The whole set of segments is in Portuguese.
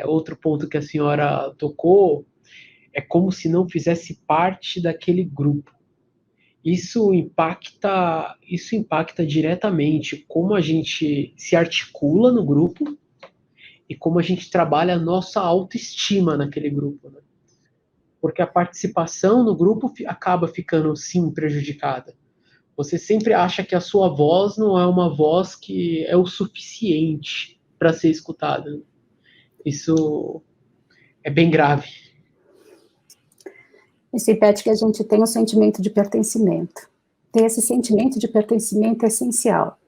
Outro ponto que a senhora tocou é como se não fizesse parte daquele grupo. Isso impacta diretamente como a gente se articula no grupo e como a gente trabalha a nossa autoestima naquele grupo, né? Porque a participação no grupo acaba ficando, sim, prejudicada. Você sempre acha que a sua voz não é uma voz que é o suficiente para ser escutada. Isso é bem grave. Isso impede que a gente tenha um sentimento de pertencimento. Ter esse sentimento de pertencimento é essencial.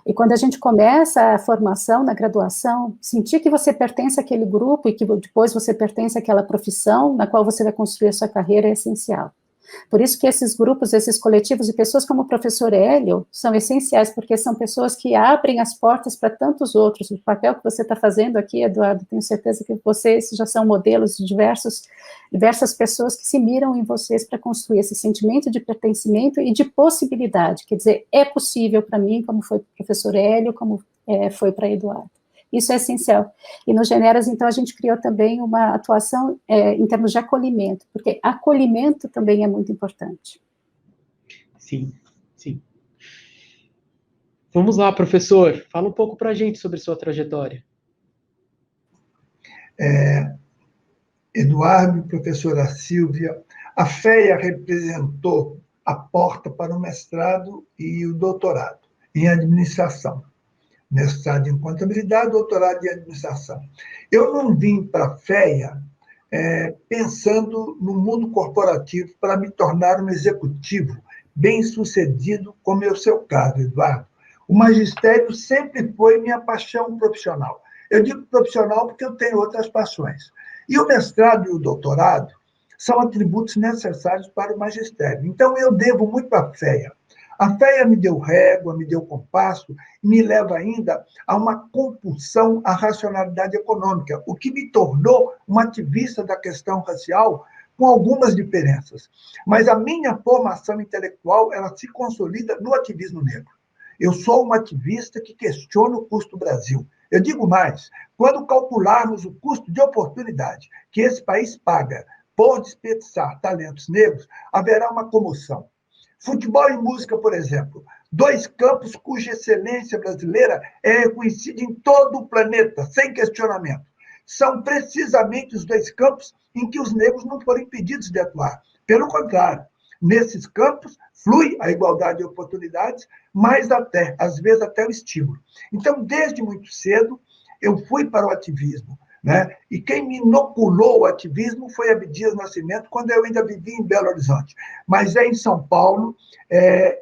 E quando a gente começa a formação na graduação, sentir que você pertence àquele grupo e que depois você pertence àquela profissão na qual você vai construir a sua carreira é essencial. Por isso que esses grupos, esses coletivos e pessoas como o professor Hélio são essenciais, porque são pessoas que abrem as portas para tantos outros. O papel que você está fazendo aqui, Eduardo, tenho certeza que vocês já são modelos de diversas pessoas que se miram em vocês para construir esse sentimento de pertencimento e de possibilidade. Quer dizer, é possível para mim, como foi para o professor Hélio, como foi para Eduardo. Isso é essencial. E no Generas, então, a gente criou também uma atuação em termos de acolhimento, porque acolhimento também é muito importante. Sim, sim. Vamos lá, professor. Fala um pouco para a gente sobre sua trajetória. Eduardo, professora Silvia, a FEA representou a porta para o mestrado e o doutorado em administração. Mestrado em contabilidade, doutorado em administração. Eu não vim para a FEA pensando no mundo corporativo para me tornar um executivo bem-sucedido, como é o seu caso, Eduardo. O magistério sempre foi minha paixão profissional. Eu digo profissional porque eu tenho outras paixões. E o mestrado e o doutorado são atributos necessários para o magistério. Então, eu devo muito à FEA. A FEA me deu régua, me deu compasso, e me leva ainda a uma compulsão à racionalidade econômica, o que me tornou um ativista da questão racial com algumas diferenças. Mas a minha formação intelectual, ela se consolida no ativismo negro. Eu sou um ativista que questiona o custo do Brasil. Eu digo mais, quando calcularmos o custo de oportunidade que esse país paga por desperdiçar talentos negros, haverá uma comoção. Futebol e música, por exemplo, dois campos cuja excelência brasileira é reconhecida em todo o planeta, sem questionamento. São precisamente os dois campos em que os negros não foram impedidos de atuar. Pelo contrário, nesses campos flui a igualdade de oportunidades, mas até, às vezes, até o estímulo. Então, desde muito cedo, eu fui para o ativismo. Né? E quem me inoculou o ativismo foi Abdias Nascimento, quando eu ainda vivia em Belo Horizonte. Mas é em São Paulo,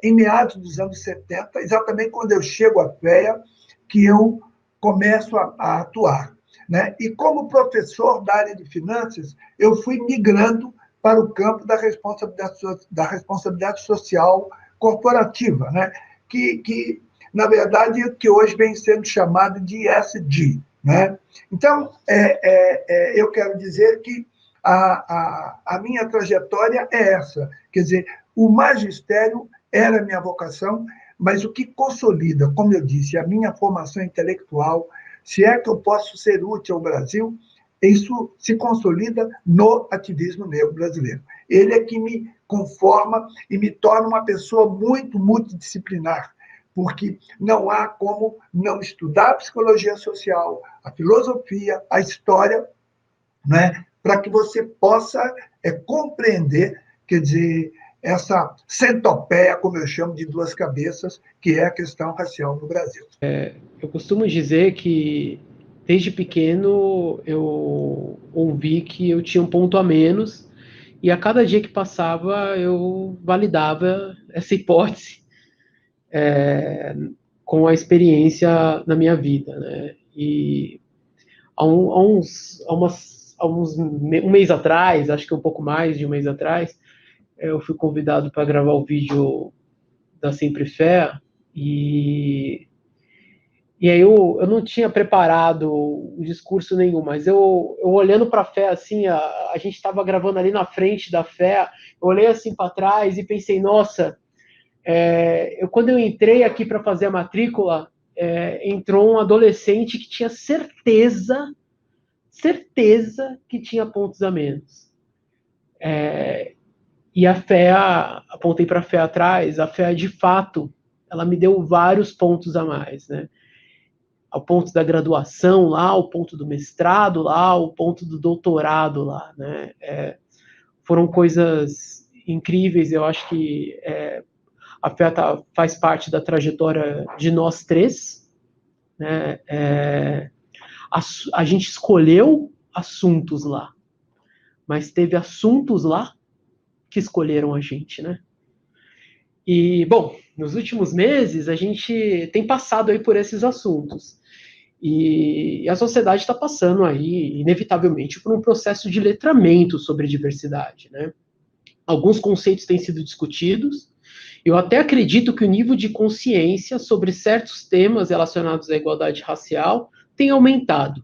em meados dos anos 70, exatamente quando eu chego à FEA, que eu começo a atuar. Né? E como professor da área de finanças, eu fui migrando para o campo da responsabilidade social corporativa, né? que na verdade, que hoje vem sendo chamado de ESG. Né? Então, eu quero dizer que a minha trajetória é essa. Quer dizer, o magistério era a minha vocação, mas o que consolida, como eu disse, a minha formação intelectual, se é que eu posso ser útil ao Brasil, isso se consolida no ativismo negro brasileiro. Ele é que me conforma e me torna uma pessoa muito multidisciplinar, porque não há como não estudar a psicologia social, a filosofia, a história, né, para que você possa compreender, quer dizer, essa centopeia, como eu chamo, de duas cabeças, que é a questão racial no Brasil. Eu costumo dizer que, desde pequeno, eu ouvi que eu tinha um ponto a menos, e a cada dia que passava, eu validava essa hipótese com a experiência na minha vida, né? E um mês atrás, acho que um pouco mais de um mês atrás, eu fui convidado para gravar o vídeo da Sempre Fé, e aí eu não tinha preparado o discurso nenhum, mas eu olhando para a fé, assim, a gente estava gravando ali na frente da fé, eu olhei assim para trás e pensei, nossa, quando eu entrei aqui para fazer a matrícula, entrou um adolescente que tinha certeza certeza que tinha pontos a menos. E a FEA, apontei para a FEA atrás, a FEA, de fato, ela me deu vários pontos a mais, né? O ponto da graduação lá, o ponto do mestrado lá, o ponto do doutorado lá, né? Foram coisas incríveis. Eu acho que a FEA faz parte da trajetória de nós três, né? A gente escolheu assuntos lá, mas teve assuntos lá que escolheram a gente, né? E, bom, nos últimos meses a gente tem passado aí por esses assuntos. E a sociedade está passando aí, inevitavelmente, por um processo de letramento sobre diversidade, né? Alguns conceitos têm sido discutidos. Eu até acredito que o nível de consciência sobre certos temas relacionados à igualdade racial tem aumentado.